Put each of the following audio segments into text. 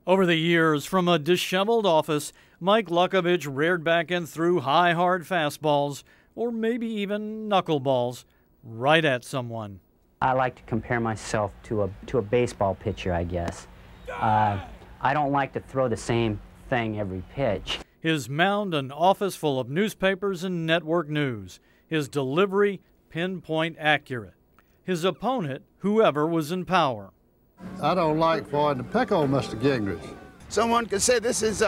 Over the years, from a disheveled office, Mike Luckovich reared back and threw high, hard fastballs, or maybe even knuckleballs, right at someone. I like to compare myself to a baseball pitcher, I guess. I don't like to throw the same thing every pitch. His mound, an office full of newspapers and network news. His delivery, pinpoint accurate. His opponent, whoever was in power. I don't like for to pick on Mr. Gingrich. Someone could say this is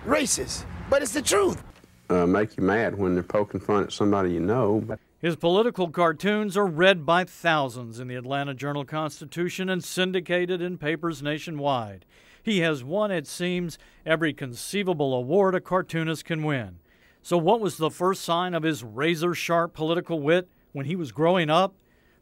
racist, but it's the truth. Make you mad when they're poking fun at somebody you know. His political cartoons are read by thousands in the Atlanta Journal-Constitution and syndicated in papers nationwide. He has won, it seems, every conceivable award a cartoonist can win. So what was the first sign of his razor-sharp political wit when he was growing up?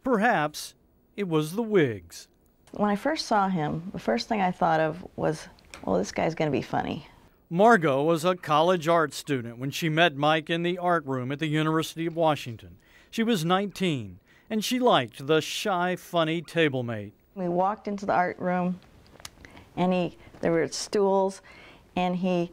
Perhaps it was the wigs. When I first saw him, the first thing I thought of was, well, this guy's going to be funny. Margot was a college art student when she met Mike in the art room at the University of Washington. She was 19, and she liked the shy, funny tablemate. We walked into the art room, and there were stools, and he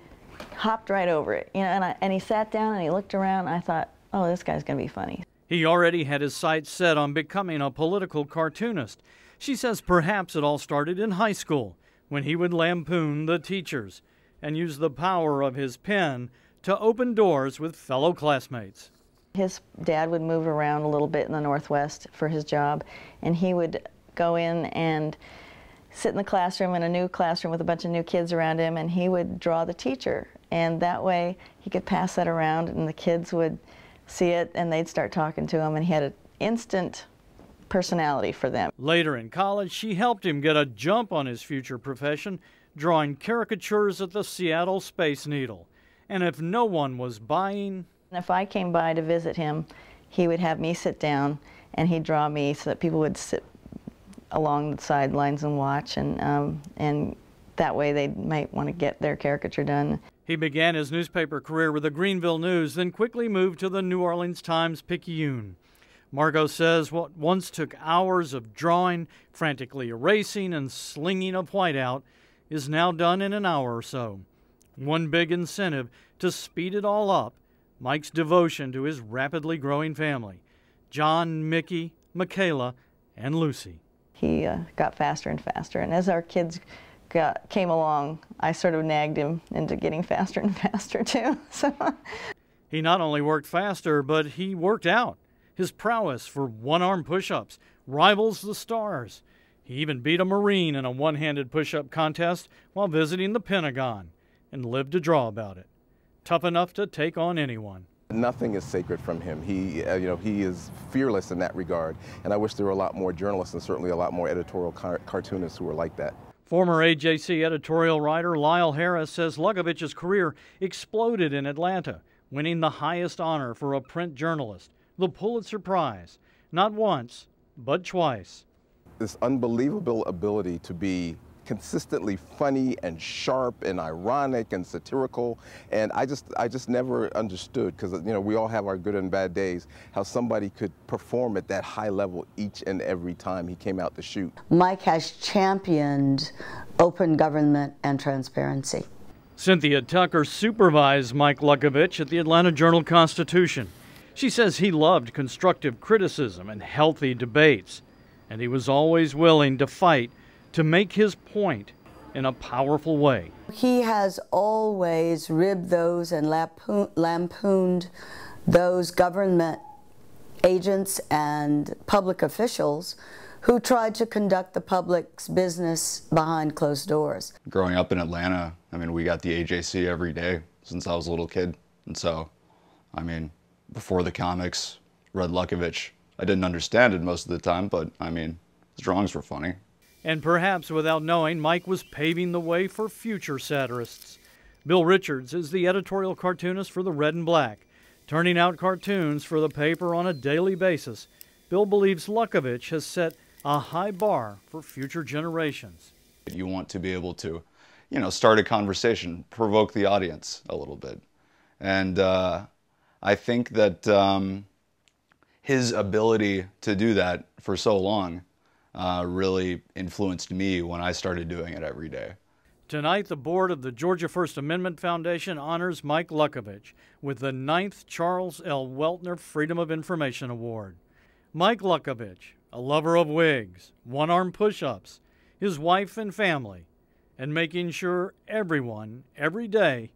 hopped right over it. You know, and he sat down and he looked around, and I thought, oh, this guy's going to be funny. He already had his sights set on becoming a political cartoonist. She says perhaps it all started in high school, when he would lampoon the teachers and use the power of his pen to open doors with fellow classmates. His dad would move around a little bit in the Northwest for his job, and he would go in and sit in the classroom, in a new classroom with a bunch of new kids around him, and he would draw the teacher. And that way he could pass that around, and the kids would see it, and they'd start talking to him, and he had an instant personality for them. Later in college, she helped him get a jump on his future profession, drawing caricatures at the Seattle Space Needle. And if no one was buying... If I came by to visit him, he would have me sit down, and he'd draw me so that people would sit along the sidelines and watch, and that way they might want to get their caricature done. He began his newspaper career with the Greenville News, then quickly moved to the New Orleans Times-Picayune. Margot says what once took hours of drawing, frantically erasing, and slinging a whiteout is now done in an hour or so. One big incentive to speed it all up, Mike's devotion to his rapidly growing family, John, Mickey, Michaela, and Lucy. He got faster and faster, and as our kids came along, I sort of nagged him into getting faster and faster too. So. He not only worked faster, but he worked out. His prowess for one-arm push-ups rivals the stars. He even beat a Marine in a one-handed push-up contest while visiting the Pentagon and lived to draw about it. Tough enough to take on anyone. Nothing is sacred from him. He is fearless in that regard, and I wish there were a lot more journalists and certainly a lot more editorial cartoonists who were like that. Former AJC editorial writer Lyle Harris says Luckovich's career exploded in Atlanta, winning the highest honor for a print journalist, the Pulitzer Prize, not once, but twice. This unbelievable ability to be consistently funny and sharp and ironic and satirical, and I just never understood, because we all have our good and bad days, how somebody could perform at that high level each and every time he came out to shoot. Mike has championed open government and transparency. Cynthia Tucker supervised Mike Luckovich at the Atlanta Journal-Constitution. She says he loved constructive criticism and healthy debates, and he was always willing to fight to make his point in a powerful way. He has always ribbed those and lampooned those government agents and public officials who tried to conduct the public's business behind closed doors. Growing up in Atlanta, we got the AJC every day since I was a little kid. And so, before the comics, read Luckovich. I didn't understand it most of the time, but his drawings were funny. And perhaps without knowing, Mike was paving the way for future satirists. Bill Richards is the editorial cartoonist for the Red and Black, turning out cartoons for the paper on a daily basis. Bill believes Luckovich has set a high bar for future generations. You want to be able to, start a conversation, provoke the audience a little bit. And I think that his ability to do that for so long really influenced me when I started doing it every day. Tonight, the board of the Georgia First Amendment Foundation honors Mike Luckovich with the 9th Charles L. Weltner Freedom of Information Award. Mike Luckovich, a lover of wigs, one-arm push-ups, his wife and family, and making sure everyone, every day,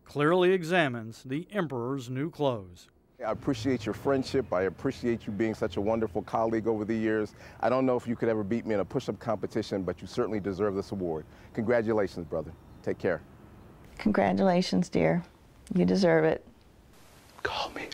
clearly examines the emperor's new clothes. I appreciate your friendship. I appreciate you being such a wonderful colleague over the years. I don't know if you could ever beat me in a push-up competition, but you certainly deserve this award. Congratulations, brother. Take care. Congratulations, dear. You deserve it. Call me.